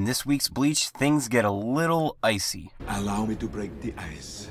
this week's Bleach, things get a little icy. Allow me to break the ice.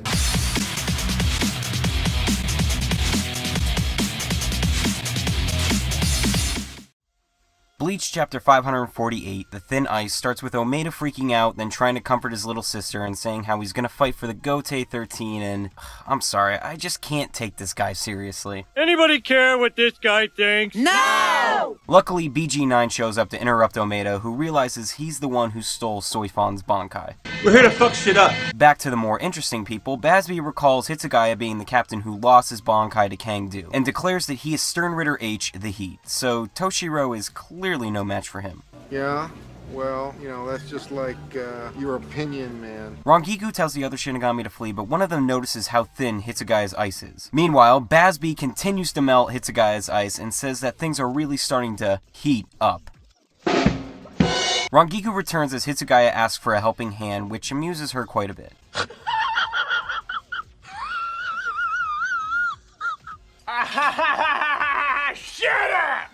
Bleach Chapter 548, The Thin Ice, starts with Omeda freaking out, then trying to comfort his little sister and saying how he's gonna fight for the Gote 13, and I'm sorry, I just can't take this guy seriously. Anybody care what this guy thinks? No! Luckily, BG9 shows up to interrupt Omeda, who realizes he's the one who stole Soifan's Bankai. We're here to fuck shit up. Back to the more interesting people, Bazby recalls Hitsugaya being the captain who lost his Bankai to Kangdu, and declares that he is Stern Ritter H, the Heat, so Toshiro is clearly no match for him. Yeah, well, you know, that's just like, your opinion, man. Rangiku tells the other Shinigami to flee, but one of them notices how thin Hitsugaya's ice is. Meanwhile, Bazby continues to melt Hitsugaya's ice and says that things are really starting to heat up. Rangiku returns as Hitsugaya asks for a helping hand, which amuses her quite a bit.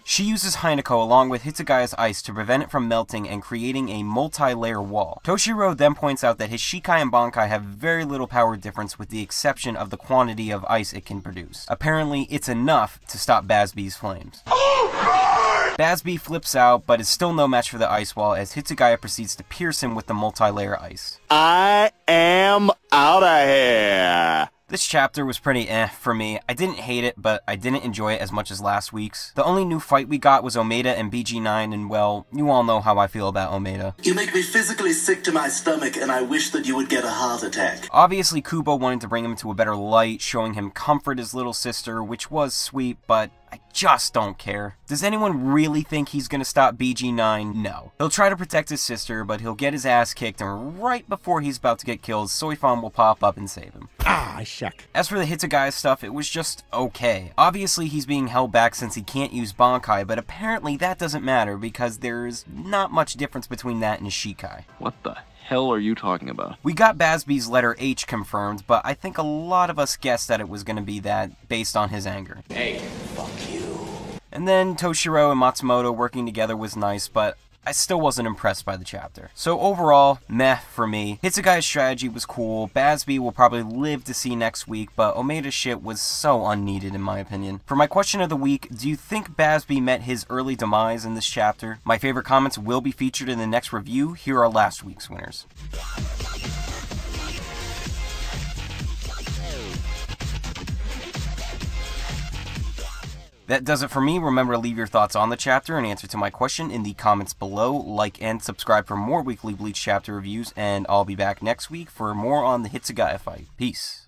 She uses Hinako along with Hitsugaya's ice to prevent it from melting and creating a multi-layer wall. Toshiro then points out that his Shikai and Bankai have very little power difference with the exception of the quantity of ice it can produce. Apparently, it's enough to stop Bazby's flames. Bazby flips out, but is still no match for the ice wall as Hitsugaya proceeds to pierce him with the multi-layer ice. I am out of here. This chapter was pretty for me. I didn't hate it, but I didn't enjoy it as much as last week's. The only new fight we got was Omeda and BG9, and well, you all know how I feel about Omeda. You make me physically sick to my stomach, and I wish that you would get a heart attack. Obviously, Kubo wanted to bring him to a better light, showing him comfort his little sister, which was sweet, but I just don't care. Does anyone really think he's gonna stop BG9? No. He'll try to protect his sister, but he'll get his ass kicked, and right before he's about to get killed, Soifan will pop up and save him. Ah, shuck. As for the Hitsugaya stuff, it was just okay. Obviously, he's being held back since he can't use Bankai, but apparently that doesn't matter because there's not much difference between that and his Shikai. What the hell are you talking about? We got Bazby's letter H confirmed, but I think a lot of us guessed that it was going to be that based on his anger. Hey, fuck you. And then Toshiro and Matsumoto working together was nice, but I still wasn't impressed by the chapter. So overall, meh for me. Hitsugaya's strategy was cool, Bazby will probably live to see next week, but Omeda's shit was so unneeded in my opinion. For my question of the week, do you think Bazby met his early demise in this chapter? My favorite comments will be featured in the next review. Here are last week's winners. That does it for me. Remember to leave your thoughts on the chapter and answer to my question in the comments below. Like and subscribe for more weekly Bleach Chapter reviews, and I'll be back next week for more on the Hitsugaya fight. Peace.